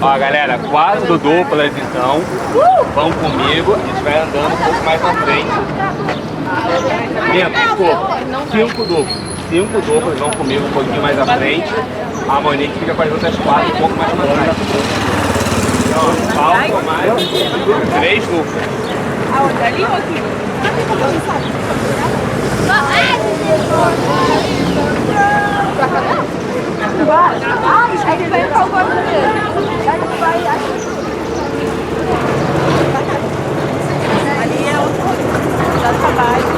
Ó, galera, 4 duplas então. Vão comigo, a gente vai andando um pouco mais na frente. Desculpa, 5 duplas. 5 duplas vão comigo um pouquinho mais à frente. A Monique fica com as outras 4 um pouco mais pra trás. Então, falta mais 3 duplas. Aonde? Ali ou aqui? Aí vai entrar o corpo dele. Aí vai, ali é outro. Já trabalho.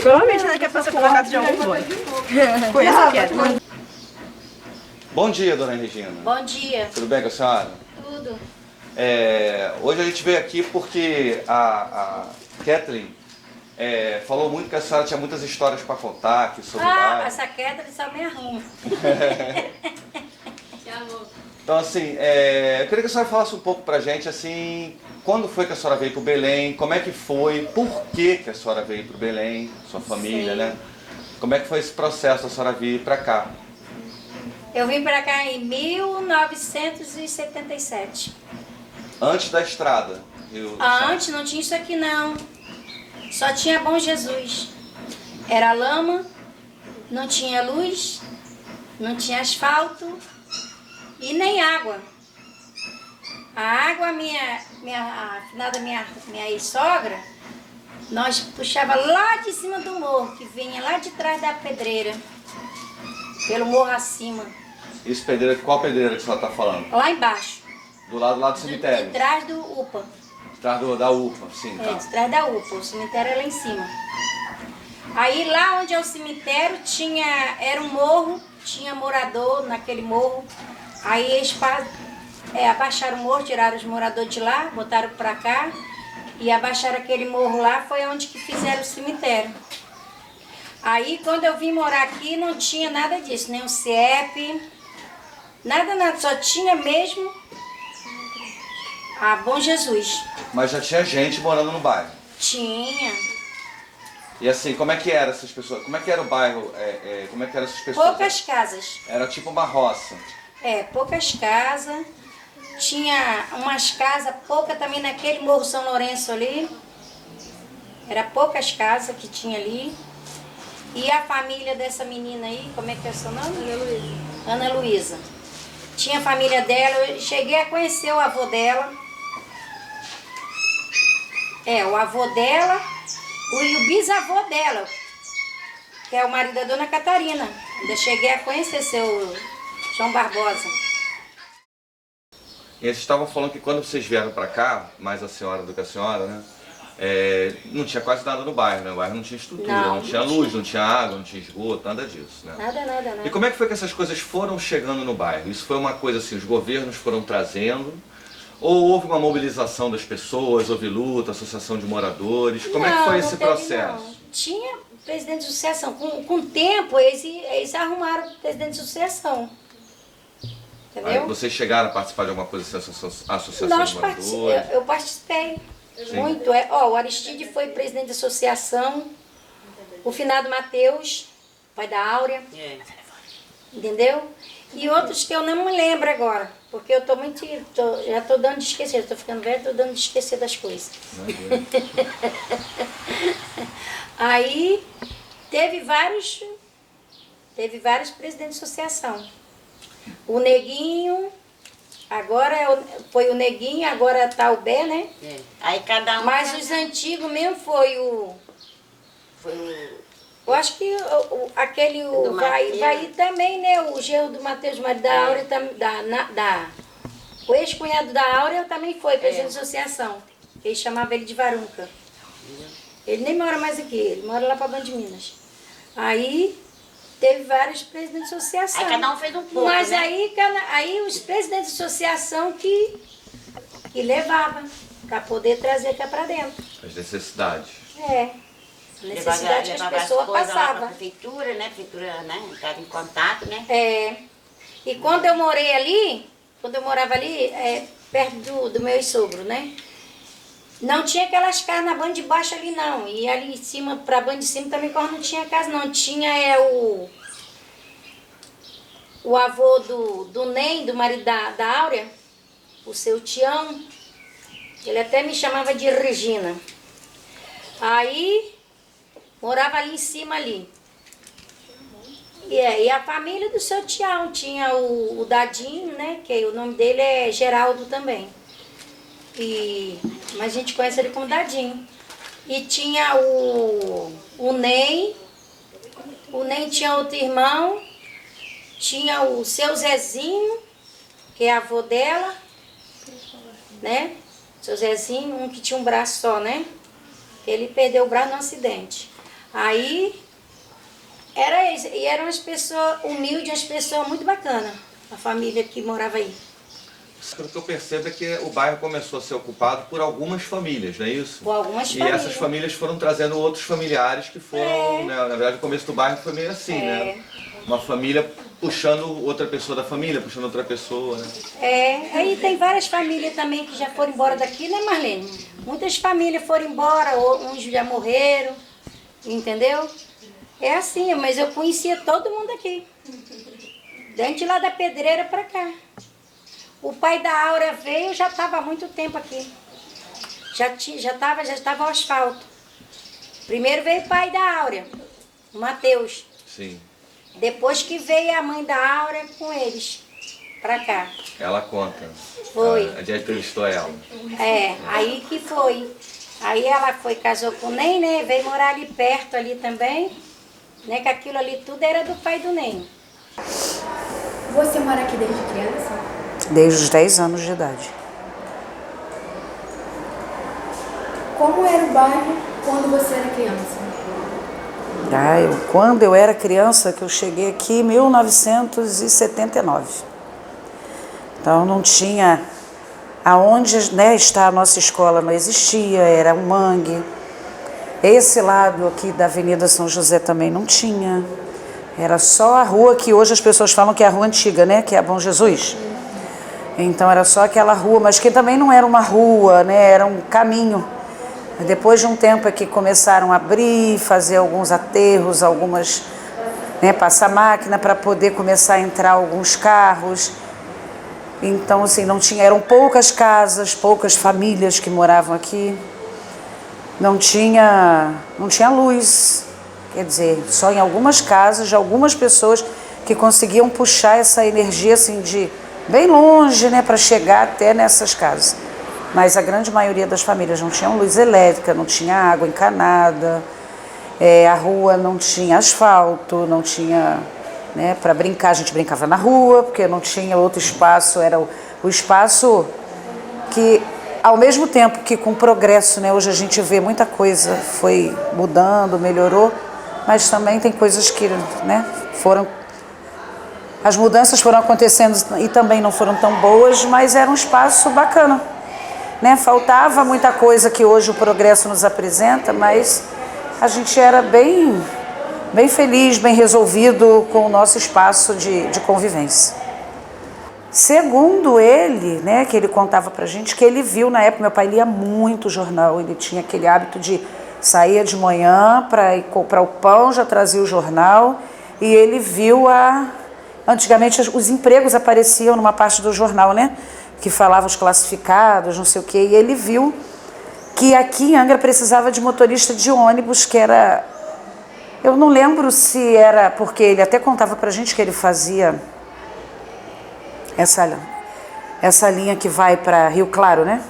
Provavelmente ela quer passar pela casa de algum boi. Conheço a Queda. Bom dia, dona Regina. Bom dia. Tudo bem com a senhora? Tudo. Hoje a gente veio aqui porque a Kathleen falou muito que a senhora tinha muitas histórias para contar aqui sobre o bairro. Essa queda só me arruma. Então, assim, eu queria que a senhora falasse um pouco pra gente, assim, quando foi que a senhora veio pro Belém, como é que foi, por que a senhora veio pro Belém, sua família, Sim. né? Como é que foi esse processo da senhora vir pra cá? Eu vim pra cá em 1977. Antes da estrada? Antes não tinha isso aqui não. Só tinha Bom Jesus. Era lama, não tinha luz, não tinha asfalto e nem água. A água, a finada minha ex-sogra, nós puxava lá de cima do morro, que vinha lá de trás da pedreira, pelo morro acima. Isso, pedreira, qual pedreira que a senhora está falando? Lá embaixo. Do lado lá do cemitério? De trás do UPA. De trás da UPA, sim. Tá. De trás da UPA, o cemitério é lá em cima. Aí lá onde é o cemitério era um morro, tinha morador naquele morro. Aí eles abaixaram o morro, tiraram os moradores de lá, botaram pra cá e abaixaram aquele morro lá, foi onde que fizeram o cemitério. Aí quando eu vim morar aqui não tinha nada disso, nem o CEP, nada, só tinha mesmo a Bom Jesus. Mas já tinha gente morando no bairro? Tinha. E assim, como é que eram essas pessoas? Como é que era o bairro? Como é que eram essas pessoas? Poucas casas. Era tipo uma roça. Poucas casas. Tinha umas casas, poucas também naquele Morro São Lourenço ali. Era poucas casas que tinha ali. E a família dessa menina aí, como é que é o seu nome? Ana Luísa. Ana Luísa. Tinha a família dela, eu cheguei a conhecer o avô dela. O avô dela e o bisavô dela, que é o marido da dona Catarina. Ainda cheguei a conhecer seu João Barbosa. E vocês estavam falando que quando vocês vieram pra cá, mais a senhora do que a senhora, né? Não tinha quase nada no bairro, né? O bairro não tinha estrutura, não tinha luz, não tinha água, não tinha esgoto, nada disso, né? Nada. E como é que foi que essas coisas foram chegando no bairro? Isso foi uma coisa assim, os governos foram trazendo? Ou houve uma mobilização das pessoas, houve luta, associação de moradores? Como é que foi esse processo? Não. Tinha presidente de associação. Com o tempo, eles arrumaram o presidente de associação. Entendeu? Aí vocês chegaram a participar de alguma coisa assim, associação de moradores? Eu participei. Sim. Muito. O Aristide foi presidente da associação. O finado Mateus, pai da Áurea. Entendeu? E outros que eu não me lembro agora. Porque eu já tô dando de esquecer. Eu tô ficando velha, tô dando de esquecer das coisas. Aí teve vários presidentes de associação. O Neguinho, agora foi o Neguinho, agora tá o Bé, né? Aí cada um. Mas os antigos mesmo foi o. Eu acho que o vai também, né? O genro do Mateus, marido da Áurea, o ex-cunhado da Áurea também foi presidente de associação. Eles chamavam ele de Varunca. Ele nem mora mais aqui, ele mora lá para Band de Minas. Aí teve vários presidentes de associação. Aí cada um fez um pouco, mas né? aí os presidentes de associação que levavam para poder trazer cá para dentro. As necessidades. necessidade que as pessoas levava as coisas lá pra passavam. prefeitura, né? A prefeitura, né? Entrava em contato, né? E quando eu morei ali, quando eu morava ali, perto do meu sogro, né? Não tinha aquelas casas na banda de baixo ali, não. E ali em cima, pra banda de cima também quase não tinha casa, não. Tinha o avô do Ney, do marido da Áurea, o seu Tião. Ele até me chamava de Regina. Aí, morava ali em cima ali. E a família do seu Tião, tinha o Dadinho, né? Que o nome dele é Geraldo também. Mas a gente conhece ele como Dadinho. E tinha o Ney. O Ney tinha outro irmão. Tinha o seu Zezinho, que é avô dela, né? Seu Zezinho, um que tinha um braço só, né? Ele perdeu o braço no acidente. Aí, era isso. E eram umas pessoas humildes, umas pessoas muito bacanas, a família que morava aí. O que eu percebo é que o bairro começou a ser ocupado por algumas famílias, não é isso? Por algumas e famílias. essas famílias foram trazendo outros familiares que foram, né, na verdade o começo do bairro foi meio assim, né? Uma família puxando outra pessoa da família, puxando outra pessoa, né? Aí tem várias famílias também que já foram embora daqui, né, Marlene? Muitas famílias foram embora, uns já morreram, entendeu? É assim, mas eu conhecia todo mundo aqui. Desde lá da Pedreira pra cá. O pai da Áurea veio, já estava há muito tempo aqui. Já estava o asfalto. Primeiro veio o pai da Áurea, o Mateus. Sim. Depois que veio a mãe da Áurea com eles, pra cá. Ela conta. Foi. A gente entrevistou ela. Aí que foi. Aí ela casou com o Ney, né? Veio morar ali perto ali também. Né? Que aquilo ali tudo era do pai do Ney. Você mora aqui desde criança? Desde os 10 anos de idade. Como era o bairro quando você era criança? Quando eu era criança, que eu cheguei aqui em 1979. Então não tinha... Aonde, né, está a nossa escola não existia, era um mangue. Esse lado aqui da Avenida São José também não tinha. Era só a rua que hoje as pessoas falam que é a rua antiga, né? Que é a Bom Jesus. Então era só aquela rua, mas que também não era uma rua, né? Era um caminho. Depois de um tempo é que começaram a abrir, fazer alguns aterros, algumas, né, passar máquina para poder começar a entrar alguns carros. Então assim, não tinha, eram poucas casas, poucas famílias que moravam aqui. Não tinha luz, quer dizer, só em algumas casas de algumas pessoas que conseguiam puxar essa energia assim de bem longe, né, para chegar até nessas casas. Mas a grande maioria das famílias não tinha luz elétrica, não tinha água encanada, a rua não tinha asfalto, não tinha, né, para brincar, a gente brincava na rua, porque não tinha outro espaço, era o espaço que, ao mesmo tempo que com o progresso, né, hoje a gente vê muita coisa foi mudando, melhorou, mas também tem coisas que, né, as mudanças foram acontecendo e também não foram tão boas, mas era um espaço bacana, né? Faltava muita coisa que hoje o progresso nos apresenta, mas a gente era bem feliz, bem resolvido com o nosso espaço de convivência. Segundo ele, né, que ele contava pra gente, que ele viu na época, meu pai lia muito jornal, ele tinha aquele hábito de sair de manhã para ir comprar o pão, já trazia o jornal, e ele viu antigamente os empregos apareciam numa parte do jornal, né? Que falava os classificados, não sei o quê, e ele viu que aqui em Angra precisava de motorista de ônibus, que era... Eu não lembro se era... Porque ele até contava pra gente que ele fazia essa linha que vai para Rio Claro, né?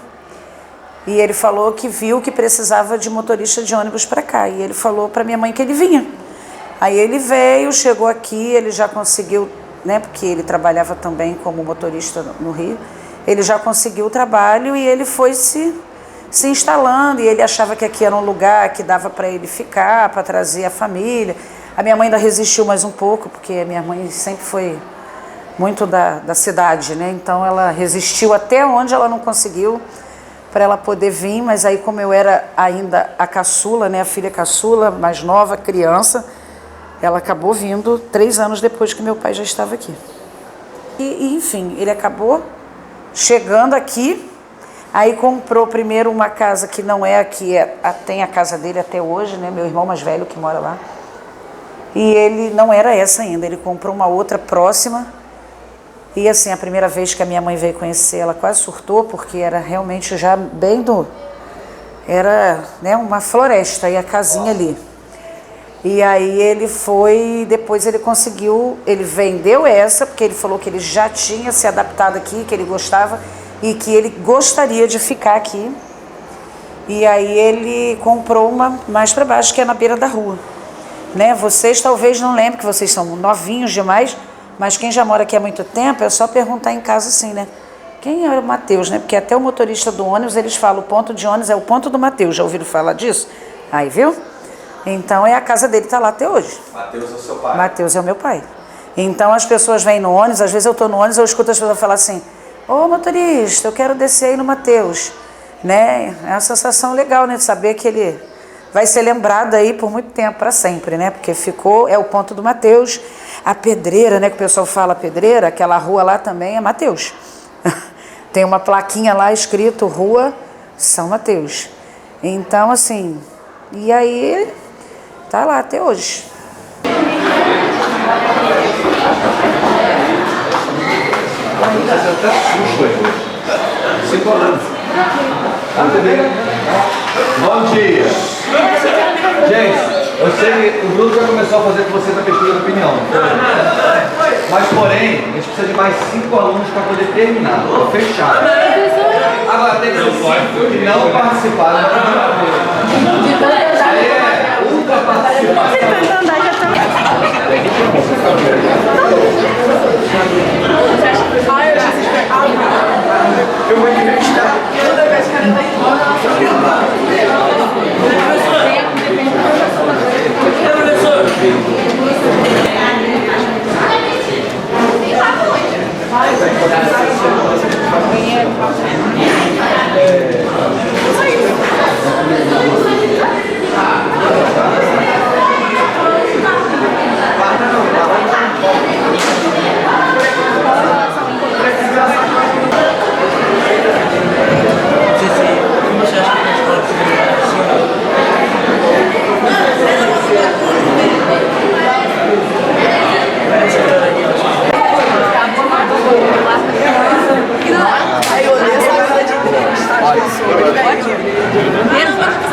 E ele falou que viu que precisava de motorista de ônibus para cá. E ele falou para minha mãe que ele vinha. Aí ele veio, chegou aqui, ele já conseguiu, né? Porque ele trabalhava também como motorista no Rio. Ele já conseguiu o trabalho e ele foi se instalando. E ele achava que aqui era um lugar que dava para ele ficar, para trazer a família. A minha mãe ainda resistiu mais um pouco, porque a minha mãe sempre foi muito da cidade, né? Então ela resistiu até onde ela não conseguiu para ela poder vir, mas aí como eu era ainda a caçula, né, a filha caçula, mais nova, criança, ela acabou vindo 3 anos depois que meu pai já estava aqui. E enfim, ele acabou chegando aqui, aí comprou primeiro uma casa que não é aqui, tem a casa dele até hoje, né, meu irmão mais velho que mora lá. E ele não era essa ainda, ele comprou uma outra próxima. E assim, a primeira vez que a minha mãe veio conhecer, ela quase surtou, porque era realmente já bem era, né, uma floresta, e a casinha ali. E aí ele foi, depois ele conseguiu, ele vendeu essa, porque ele falou que ele já tinha se adaptado aqui, que ele gostava, e que ele gostaria de ficar aqui. E aí ele comprou uma mais para baixo, que é na beira da rua. Né? Vocês talvez não lembrem, que vocês são novinhos demais, mas quem já mora aqui há muito tempo, é só perguntar em casa assim, né? Quem é o Mateus, né? Porque até o motorista do ônibus, eles falam, o ponto de ônibus é o ponto do Mateus. Já ouviram falar disso? Aí, viu? Então, a casa dele está lá até hoje. Mateus é o seu pai? Mateus é o meu pai. Então, as pessoas vêm no ônibus, às vezes eu estou no ônibus, eu escuto as pessoas falar assim, ô motorista, eu quero descer aí no Mateus. Né? É uma sensação legal, né? De saber que ele vai ser lembrado aí por muito tempo, para sempre, né? Porque ficou, é o ponto do Mateus. A pedreira, né? Que o pessoal fala pedreira, aquela rua lá também é Mateus. Tem uma plaquinha lá escrito Rua São Mateus. Então, assim, e aí tá lá até hoje. Bom dia! Gente, eu sei que o Bruno já começou a fazer com vocês a pesquisa de opinião. Mas, porém, a gente precisa de mais 5 alunos para poder terminar. Estou fechado. Agora, tem que ser 5 que não participaram da primeira vez. Aí é ultra participação. Eu vou entrevistar toda vez que ela está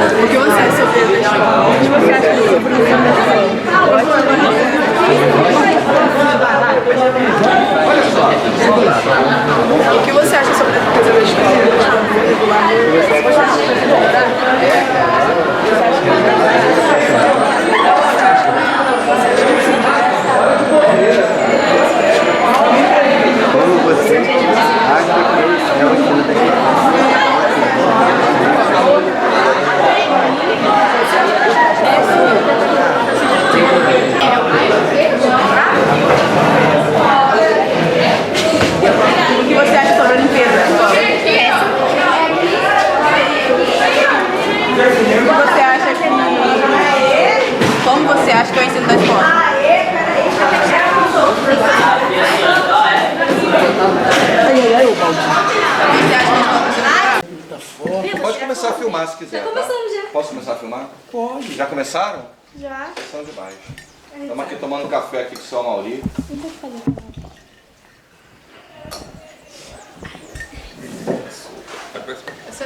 o que você acha sobre o festival? O que você acha sobre o O que você acha sobre essa coisa do Como você acha que é o estilo daqui? O que você acha sobre a Olimpíada? Como você acha que é o ensino da escola? Pode começar a filmar se quiser. Tá começando já. Posso começar a filmar? Pode. Já começaram? Já. São demais. Estamos aqui tomando café aqui com o seu Mauri.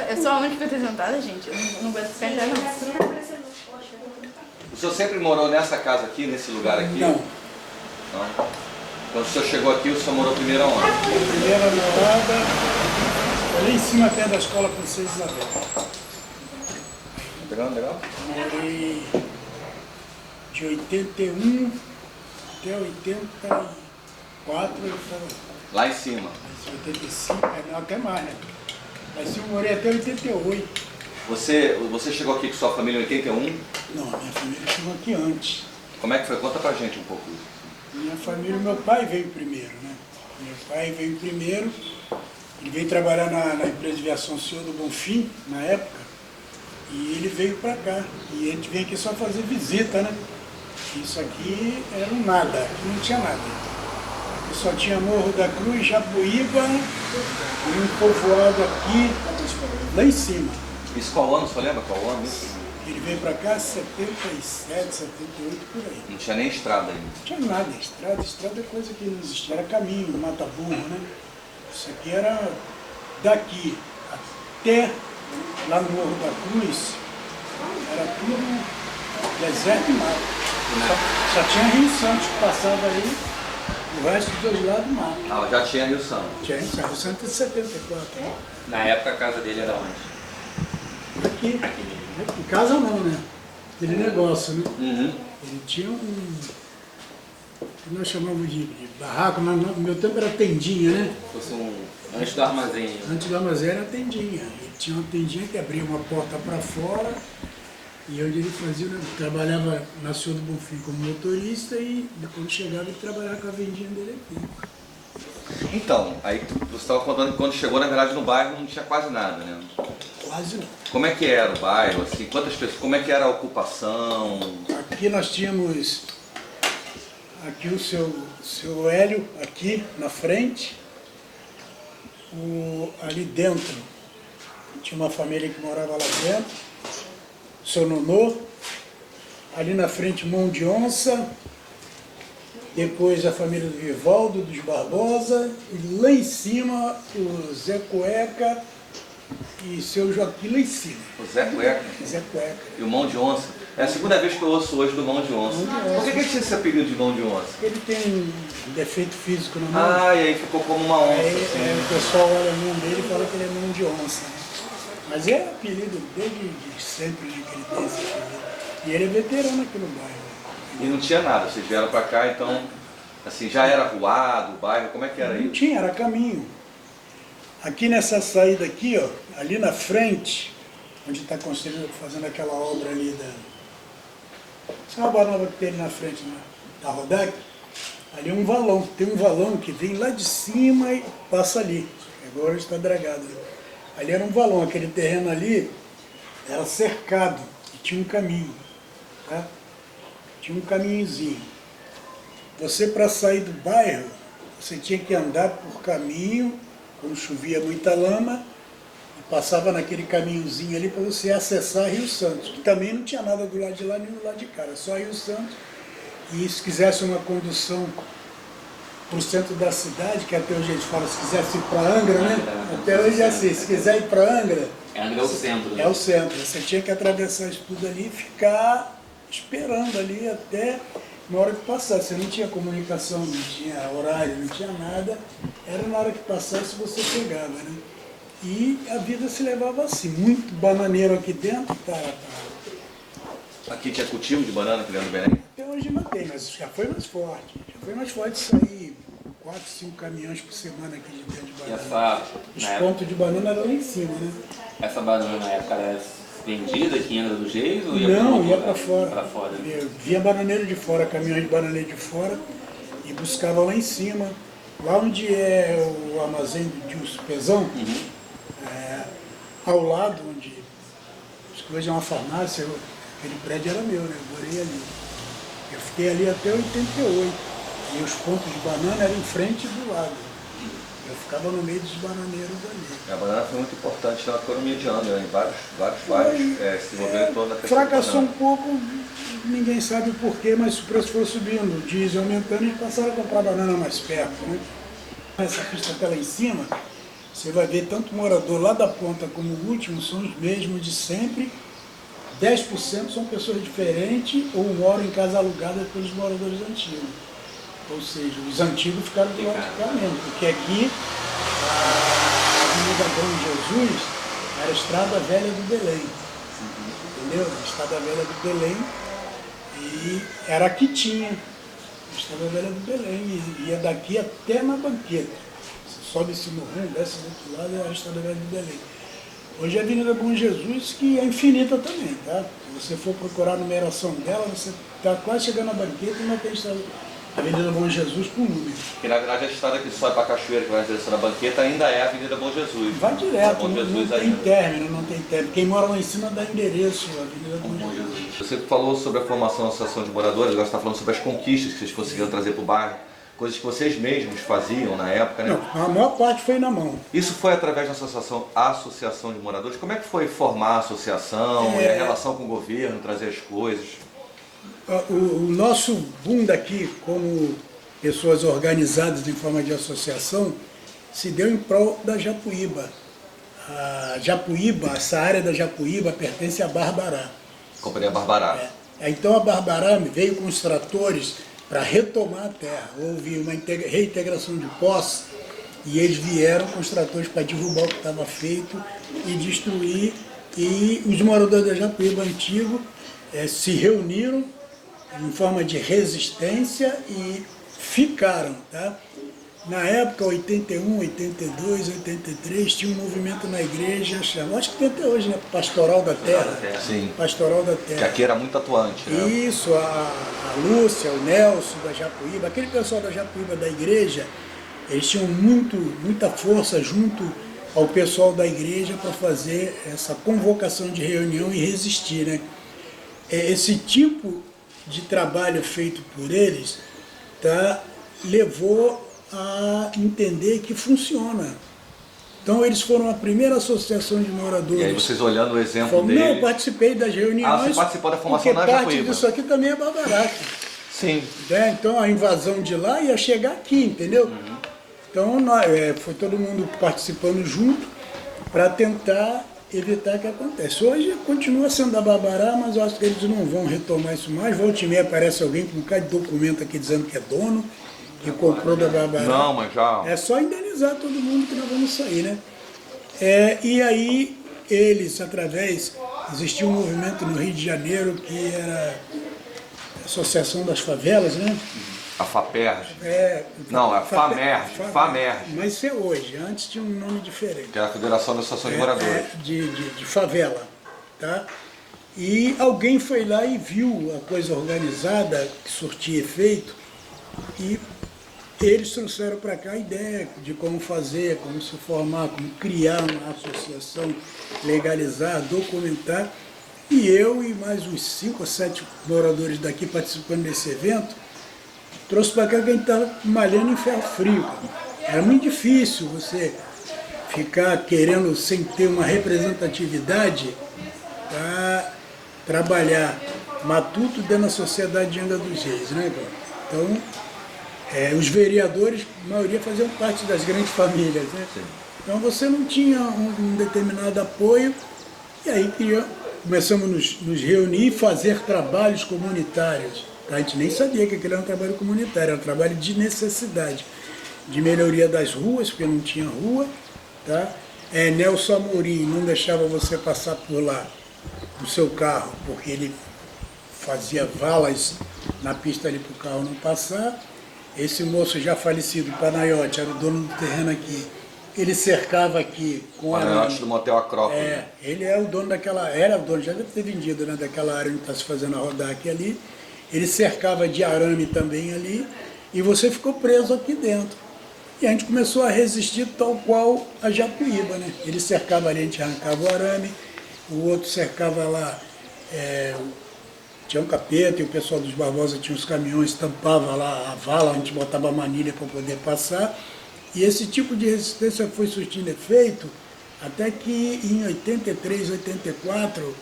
Eu sou a única representada, gente. Eu não aguento ficar já não. O senhor sempre morou nessa casa aqui, nesse lugar aqui? Não. Não? Quando o senhor chegou aqui, o senhor morou primeiro aonde? Primeira morada, ali em cima, perto da escola Princesa Isabel. Legal, legal. Morei de 81 até 84, eu estava Lá em cima. 85, não, até mais, né? Mas eu morei até 88. Você chegou aqui com sua família em 81? Não, minha família chegou aqui antes. Como é que foi? Conta pra gente um pouco isso. Minha família, meu pai veio primeiro, né? Meu pai veio primeiro Ele veio trabalhar na empresa de aviação Senhor do Bonfim, na época, e ele veio para cá. E a gente veio aqui só fazer visita, né? Isso aqui era um nada, aqui não tinha nada. Aqui só tinha Morro da Cruz, Japuíba e um povoado aqui, lá em cima. Isso qual ano? Você lembra qual ano? Ele veio para cá em 77, 78, por aí. Não tinha nem estrada ainda. Não tinha nada, estrada é coisa que não existia, era caminho, mata-burro, né? Isso aqui era daqui até lá no Morro da Cruz, era tudo deserto e mato. Só tinha Rio Santos que passava aí, o resto dos dois lados mato. Ah, já tinha Rio Santos. Tinha Rio Santos, Rio Santos de 74. Né? Na época a casa dele era onde? Aqui. Em casa não, né? Aquele negócio, né? Uhum. Ele tinha que nós chamamos de barraco, mas no meu tempo era tendinha, né? Fosse antes do armazém. Antes do armazém era tendinha. Ele tinha uma tendinha que abria uma porta para fora e onde ele fazia, né? Trabalhava na Senhor do Bonfim como motorista e quando chegava ele trabalhava com a vendinha dele aqui. Então, aí você estava contando que quando chegou, na verdade, no bairro não tinha quase nada, né? Quase não. Como é que era o bairro, assim? Quantas pessoas, como é que era a ocupação? Aqui nós tínhamos aqui o seu Hélio, aqui na frente, ali dentro, tinha uma família que morava lá dentro, o seu Nonô, ali na frente Mão de Onça, depois a família do Vivaldo, dos Barbosa, e lá em cima o Zé Cueca e seu Joaquim lá em cima. O Zé Cueca Zé Cueca. e o Mão de Onça. É a segunda vez que eu ouço hoje do Mão de Onça. Por que ele tinha esse apelido de Mão de Onça? Ele tem um defeito físico na mão. Ah, e aí ficou como uma onça. Aí, Assim. o pessoal olha a mão dele e fala que ele é mão de onça. Né? Mas é apelido desde sempre, né, que ele tem esse apelido. E ele é veterano aqui no bairro. E não tinha nada, vocês vieram pra cá, então, assim, já era ruado, o bairro, como é que era Não isso? tinha, era caminho. Aqui nessa saída aqui, ó, ali na frente, onde está construindo, fazendo aquela obra ali essa obra nova que tem ali na frente, né, da Rodac, ali é um valão. Tem um valão que vem lá de cima e passa ali. Agora está dragado. Ali era um valão, aquele terreno ali era cercado e tinha um caminho. Tá? Tinha um caminhozinho. Você, para sair do bairro, você tinha que andar por caminho, quando chovia muita lama, e passava naquele caminhozinho ali para você acessar Rio Santos, que também não tinha nada do lado de lá nem do lado de cá, era só Rio Santos. E se quisesse uma condução para o centro da cidade, que até hoje a gente fala, se quisesse ir para Angra, né? Até hoje é assim, se quiser ir para Angra, Angra é o centro. Né? é o centro. Você tinha que atravessar isso tudo ali e ficar esperando ali até na hora que passasse. Você não tinha comunicação, não tinha horário, não tinha nada. Era na hora que passasse você pegava, né? E a vida se levava assim. Muito bananeiro aqui dentro, Aqui tinha cultivo de banana aqui dentro do Belém? Até hoje não tem, mas já foi mais forte. Já foi mais forte sair 4, 5 caminhões por semana aqui de dentro de banana. Os pontos de banana eram lá em cima, né? Essa banana na época era vendida aqui em Angra dos Reis? Ou Não, ia para fora. Pra fora. Via bananeiro de fora, caminhões de bananeiro de fora, e buscava lá em cima. Lá onde é o armazém do Dilson Pezão, ao lado, onde hoje é uma farmácia, aquele prédio era meu, né? Eu morei ali. Eu fiquei ali até 88. E os pontos de banana eram em frente e do lado. Eu ficava no meio dos bananeiros ali. A banana foi muito importante na economia de Angra, né? Em vários bairros se envolveram em torno da questão fracassou da um pouco, ninguém sabe o porquê, mas o preço foi subindo, o diesel aumentando e passaram a comprar banana mais perto. Né? Essa pista até lá em cima, você vai ver tanto o morador lá da ponta como o último são os mesmos de sempre. 10% são pessoas diferentes ou moram em casa alugada pelos moradores antigos. Ou seja, os antigos ficaram do lado de cá mesmo, porque aqui a Avenida Bom Jesus era a Estrada Velha do Belém. Entendeu? A Estrada Velha do Belém, e era a que tinha a Estrada Velha do Belém, e ia daqui até na banqueta. Você sobe esse morrão, desce do outro lado, é a Estrada Velha do Belém. Hoje é a Avenida Bom Jesus, que é infinita também, tá? Se você for procurar a numeração dela, você está quase chegando na banqueta e não tem estrada. Avenida Bom Jesus por número. Que na verdade a estrada que sobe para Cachoeira, que vai na direção da Banqueta, ainda é a Avenida Bom Jesus. Vai direto, Bom não Jesus tem ainda. término, não tem término. Quem mora lá em cima dá endereço, Avenida Bom Jesus. Você falou sobre a formação da Associação de Moradores, agora você está falando sobre as conquistas que vocês conseguiram trazer para o bairro, coisas que vocês mesmos faziam na época, né? Não, a maior parte foi na mão. Isso foi através da Associação de Moradores. Como é que foi formar a associação e a relação com o governo, trazer as coisas? O nosso boom daqui, como pessoas organizadas em forma de associação, se deu em prol da Japuíba. A Japuíba, essa área da Japuíba pertence à Barbará. Companhia Barbará. Então a Barbará veio com os tratores para retomar a terra. Houve uma reintegração de posse e eles vieram com os tratores para derrubar o que estava feito e destruir. E os moradores da Japuíba antigo se reuniram em forma de resistência e ficaram, tá? Na época, 81, 82, 83, tinha um movimento na igreja, acho que tem até hoje, né? Pastoral da Terra. Sim. Pastoral da Que Terra. aqui era muito atuante, né? Isso, a Lúcia, o Nelson da Japuíba, aquele pessoal da Japuíba da igreja, eles tinham muita força junto ao pessoal da igreja para fazer essa convocação de reunião e resistir, né? Esse tipo de trabalho feito por eles, tá, levou a entender que funciona. Então eles foram a primeira associação de moradores. E aí vocês olhando o exemplo dele... Não, eu participei das reuniões. Ah, você participou da formação na porque Japuíba. parte disso aqui também é Barbará. Sim. Né? Então a invasão de lá ia chegar aqui, entendeu? Então foi todo mundo participando junto para tentar evitar que aconteça. Hoje continua sendo a Barbará, mas eu acho que eles não vão retomar isso mais. Volta e meia aparece alguém com um bocado de documento aqui dizendo que é dono, que comprou da Barbará. Não, mas já... É só indenizar todo mundo que nós vamos sair, né? E aí eles, existia um movimento no Rio de Janeiro que era a Associação das Favelas, né? A FAPERJ. Não, é FAMERJ. FAMERJ. Mas isso é hoje, antes tinha um nome diferente. Que era a Federação da Associação de Moradores. De favela, tá? E alguém foi lá e viu a coisa organizada, que surtia efeito, e eles trouxeram para cá a ideia de como fazer, como se formar, como criar uma associação, legalizar, documentar. E eu e mais uns 5 ou 7 moradores daqui participando desse evento, trouxe para cá quem estava malhando em ferro frio. Era muito difícil você ficar querendo, sem ter uma representatividade, para trabalhar matuto dentro da sociedade de Angra dos Reis, né, cara? Então, os vereadores, a maioria faziam parte das grandes famílias, né? Sim. Então você não tinha um determinado apoio, e aí começamos a nos reunir e fazer trabalhos comunitários. A gente nem sabia que aquilo era um trabalho comunitário, era um trabalho de necessidade, de melhoria das ruas, porque não tinha rua, tá? Nelson Amorim não deixava você passar por lá no seu carro, porque ele fazia valas na pista ali para o carro não passar. Esse moço já falecido, Panayotti, era o dono do terreno aqui. Ele cercava aqui com a... Panayotti do Motel Acrópole. Ele era o dono daquela... Era o dono, já deve ter vendido, né, daquela área onde está se fazendo a Rodac ali. Ele cercava de arame também ali, e você ficou preso aqui dentro. E a gente começou a resistir tal qual a Japuíba, né? Ele cercava ali, a gente arrancava o arame, o outro cercava lá, tinha um capeta, e o pessoal dos Barbosa tinha os caminhões, tampava lá a vala, a gente botava a manilha para poder passar. E esse tipo de resistência foi surtindo efeito, até que em 83, 84,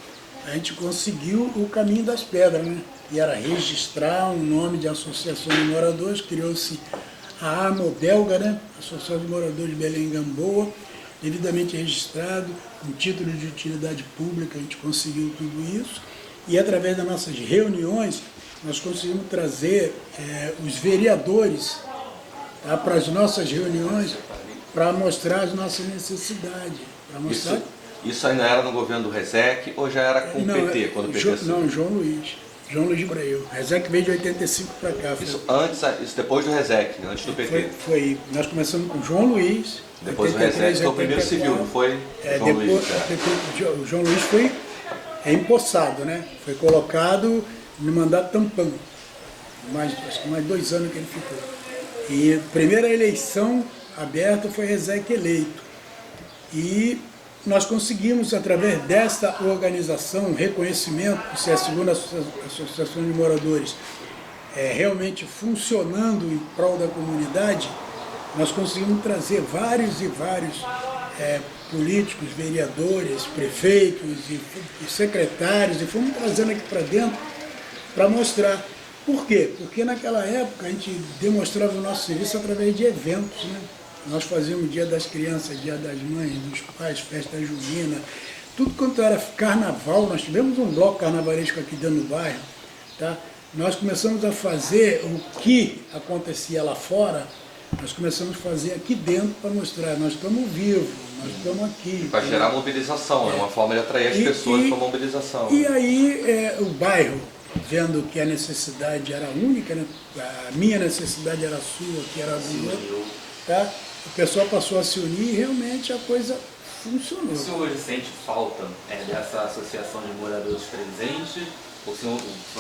a gente conseguiu o Caminho das Pedras, né? E era registrar um nome de associação de moradores, criou-se a AMOBelga, né? Associação de Moradores de Belém e Gamboa, devidamente registrado, com título de utilidade pública, a gente conseguiu tudo isso. E através das nossas reuniões, nós conseguimos trazer os vereadores, tá, para as nossas reuniões, para mostrar as nossas necessidades. Mostrar... Isso ainda era no governo do Rezec ou já era com o PT, quando o PT assumiu? Não, João Luiz Brail. Rezec veio de 85 para cá. Isso depois do Rezec, antes do PT? Nós começamos com João Luiz. Depois do Rezec foi o primeiro civil, não foi? O João Luiz foi empossado, né? Foi colocado no mandato tampão. acho que mais 2 anos que ele ficou. E a primeira eleição aberta foi Rezec eleito. E nós conseguimos, através dessa organização, reconhecimento, por ser a segunda associação de moradores realmente funcionando em prol da comunidade, nós conseguimos trazer vários e vários políticos, vereadores, prefeitos e secretários, e fomos trazendo aqui para dentro para mostrar. Por quê? Porque naquela época a gente demonstrava o nosso serviço através de eventos, né? Nós fazíamos Dia das Crianças, Dia das Mães, dos Pais, Festa Junina, tudo quanto era carnaval. Nós tivemos um bloco carnavalesco aqui dentro do bairro, tá? Nós começamos a fazer o que acontecia lá fora, nós começamos a fazer aqui dentro para mostrar, nós estamos vivos, nós estamos aqui. Para gerar mobilização, é uma forma de atrair as pessoas para mobilização. E aí o bairro, vendo que a necessidade era única, né? A minha necessidade era a sua, que era a do outro, tá? O pessoal passou a se unir e realmente a coisa funcionou. O senhor hoje sente falta dessa associação de moradores presente? Ou o senhor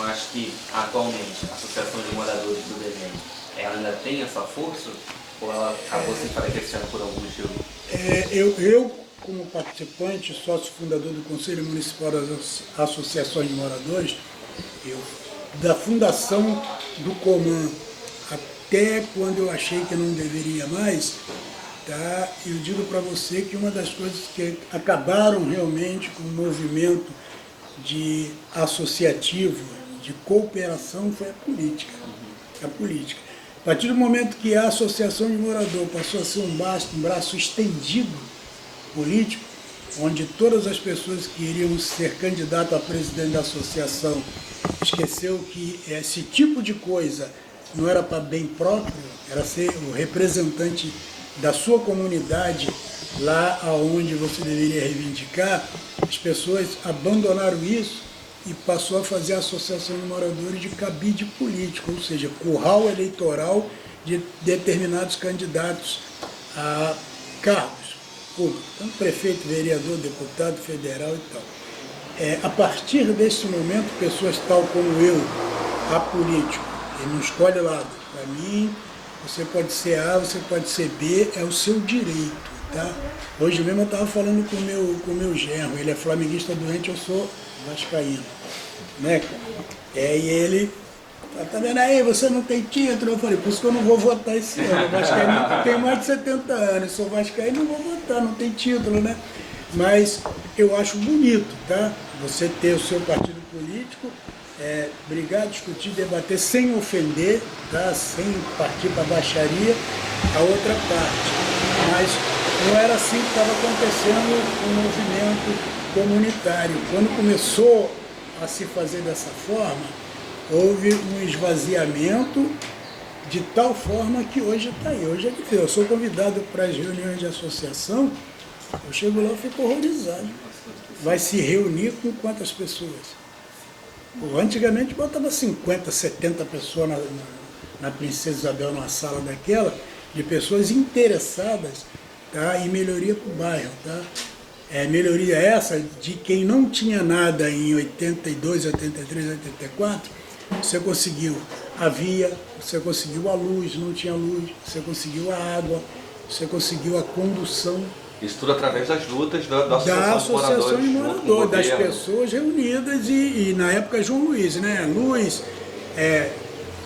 acha que atualmente a associação de moradores do Belém ela ainda tem essa força? Ou ela acabou se enfraquecendo por algum motivo? Eu, como participante, sócio fundador do Conselho Municipal das Associações de Moradores, da fundação do Coman até quando eu achei que não deveria mais, tá? Eu digo para você que uma das coisas que acabaram realmente com o movimento de associativo, de cooperação, foi a política. A política. A partir do momento que a associação de morador passou a ser um braço estendido político, onde todas as pessoas que iriam ser candidato a presidente da associação esqueceu que esse tipo de coisa não era para bem próprio, era ser o representante da sua comunidade lá aonde você deveria reivindicar. As pessoas abandonaram isso e passou a fazer a associação de moradores de cabide político, ou seja, curral eleitoral de determinados candidatos a cargos públicos, tanto prefeito, vereador, deputado federal e tal. A partir desse momento, pessoas tal como eu, apolítico, ele não escolhe lado. Para mim, você pode ser A, você pode ser B, é o seu direito, tá? Hoje mesmo eu estava falando com o meu genro, ele é flamenguista doente, eu sou vascaíno, né? E ele, tá vendo aí, você não tem título? Eu falei, por isso que eu não vou votar esse ano. O vascaíno tem mais de 70 anos, sou vascaíno, não vou votar, não tem título, né? Mas eu acho bonito, tá? Você ter o seu partido político, brigar, discutir, debater sem ofender, tá? Sem partir para baixaria a outra parte. Mas não era assim que estava acontecendo com o movimento comunitário. Quando começou a se fazer dessa forma, houve um esvaziamento de tal forma que hoje está aí. Hoje é difícil. Eu sou convidado para as reuniões de associação, eu chego lá e fico horrorizado. Vai se reunir com quantas pessoas? Antigamente botava 50, 70 pessoas na Princesa Isabel, numa sala daquela, de pessoas interessadas, tá, em melhoria para o bairro. Tá? Melhoria essa de quem não tinha nada em 82, 83, 84, você conseguiu a via, você conseguiu a luz, não tinha luz, você conseguiu a água, você conseguiu a condução. Isso tudo através das lutas da Associação de Moradores, das pessoas reunidas e na época João Luiz, né? Luz,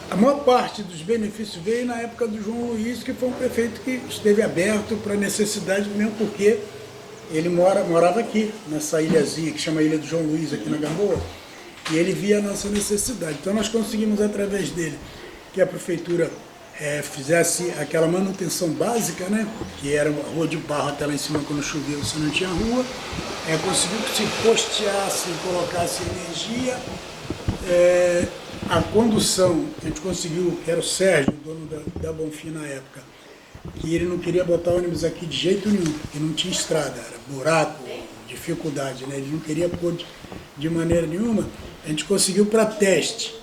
a maior parte dos benefícios veio na época do João Luiz, que foi um prefeito que esteve aberto para necessidade, mesmo porque ele morava aqui, nessa ilhazinha que chama Ilha do João Luiz, aqui na Gamboa, e ele via a nossa necessidade. Então nós conseguimos, através dele, que a prefeitura fizesse aquela manutenção básica, né? Que era uma rua de barro até lá em cima, quando chovia você não tinha rua, conseguiu que se posteasse, colocasse energia, a condução, a gente conseguiu, que era o Sérgio, dono da Bonfim na época, que ele não queria botar ônibus aqui de jeito nenhum, porque não tinha estrada, era buraco, dificuldade, né? Ele não queria pôr de maneira nenhuma. A gente conseguiu para teste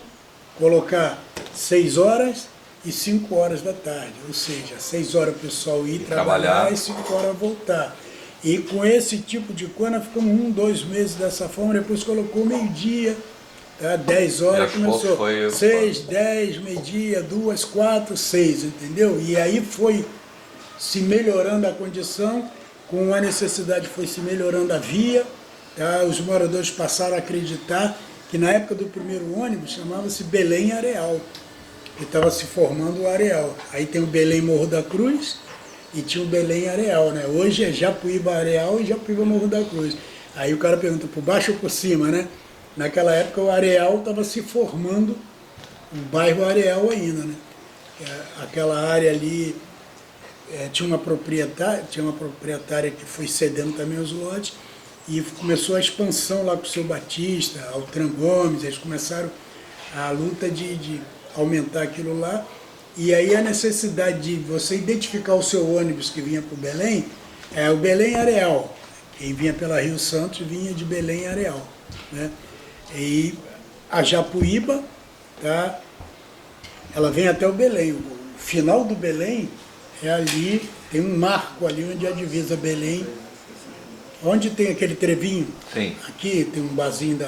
colocar 6 horas e 5 horas da tarde, ou seja, 6 horas o pessoal ir trabalhar e 5 horas voltar. E com esse tipo de coisa, nós ficamos 1, 2 meses dessa forma, depois colocou meio-dia, Tá? 10 horas E aos poucos começou. foi 6, 10, meio-dia, 2, 4, 6, entendeu? E aí foi se melhorando a condição, com a necessidade foi se melhorando a via, tá? Os moradores passaram a acreditar que na época do primeiro ônibus chamava-se Belém Areal, que estava se formando o Areal. Aí tem o Belém Morro da Cruz e tinha o Belém Areal, né? Hoje é Japuíba Areal e Japuíba Morro da Cruz. Aí o cara pergunta por baixo ou por cima, né? Naquela época o Areal estava se formando, o bairro Areal ainda, né? Aquela área ali tinha uma proprietária que foi cedendo também os lotes e começou a expansão lá com o seu Batista, Altran Gomes, eles começaram a luta de aumentar aquilo lá. E aí a necessidade de você identificar o seu ônibus que vinha para o Belém, é o Belém Areal. Quem vinha pela Rio Santos vinha de Belém Areal, né? E a Japuíba, tá? Ela vem até o Belém. O final do Belém é ali, tem um marco ali onde é a divisa Belém. Onde tem aquele trevinho, Sim. Aqui tem um barzinho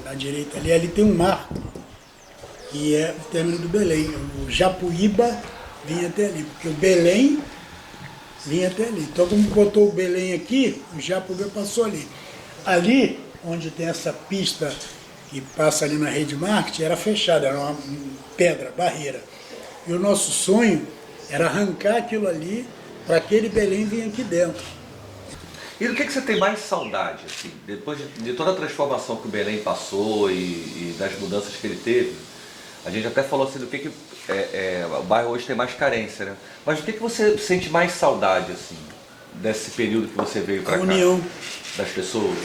na direita ali tem um marco, que é o término do Belém. O Japuíba vinha até ali, porque o Belém vinha até ali. Então, como botou o Belém aqui, o Japuíba passou ali. Ali, onde tem essa pista que passa ali na rede marketing, era fechada, era uma pedra, barreira. E o nosso sonho era arrancar aquilo ali para aquele Belém vir aqui dentro. E do que você tem mais saudade, assim, depois de toda a transformação que o Belém passou e das mudanças que ele teve? A gente até falou assim do que o bairro hoje tem mais carência, né? Mas do que você sente mais saudade, assim, desse período que você veio para cá? A união das pessoas?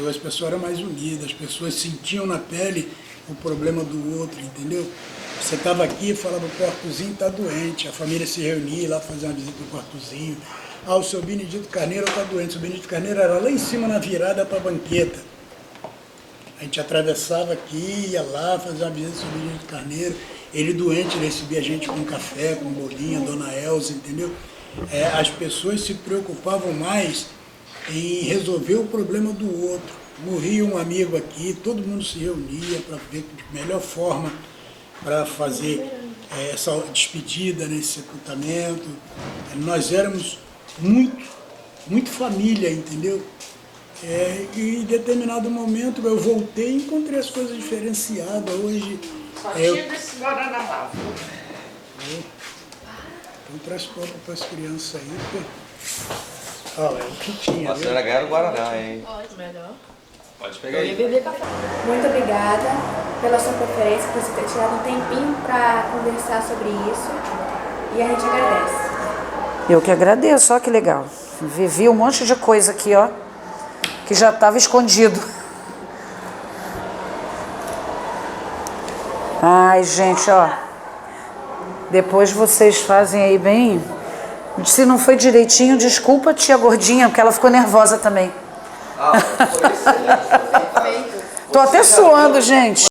As pessoas eram mais unidas, as pessoas sentiam na pele o problema do outro, entendeu? Você estava aqui e falava, o Quartozinho está doente, a família se reunia lá, fazia uma visita no Quartozinho. Ah, o seu Benedito Carneiro está doente. O seu Benedito Carneiro era lá em cima na virada para a banqueta. A gente atravessava aqui, ia lá, fazia uma visita do seu Benedito Carneiro. Ele doente, ele recebia a gente com café, com bolinha, Dona Elza, entendeu? As pessoas se preocupavam mais em resolver o problema do outro. Morria um amigo aqui, todo mundo se reunia para ver de melhor forma para fazer essa despedida, nesse sepultamento. Nós éramos muito família, entendeu? E em determinado momento eu voltei e encontrei as coisas diferenciadas. Hoje. Só tinha desse Guaraná lá. Então traz copo para as crianças aí, porque. Olha, é o que tinha. A senhora ganhar o Guaraná, hein? Pode, melhor. Pode pegar aí. Beber café. Muito obrigada pela sua preferência, por você ter tirado um tempinho para conversar sobre isso. E a gente agradece. Eu que agradeço, olha que legal. Vivi um monte de coisa aqui, ó, que já estava escondido. Ai, gente, ó. Depois vocês fazem aí bem. Se não foi direitinho, desculpa a tia gordinha, porque ela ficou nervosa também. Foi excelente. Tô até suando, gente.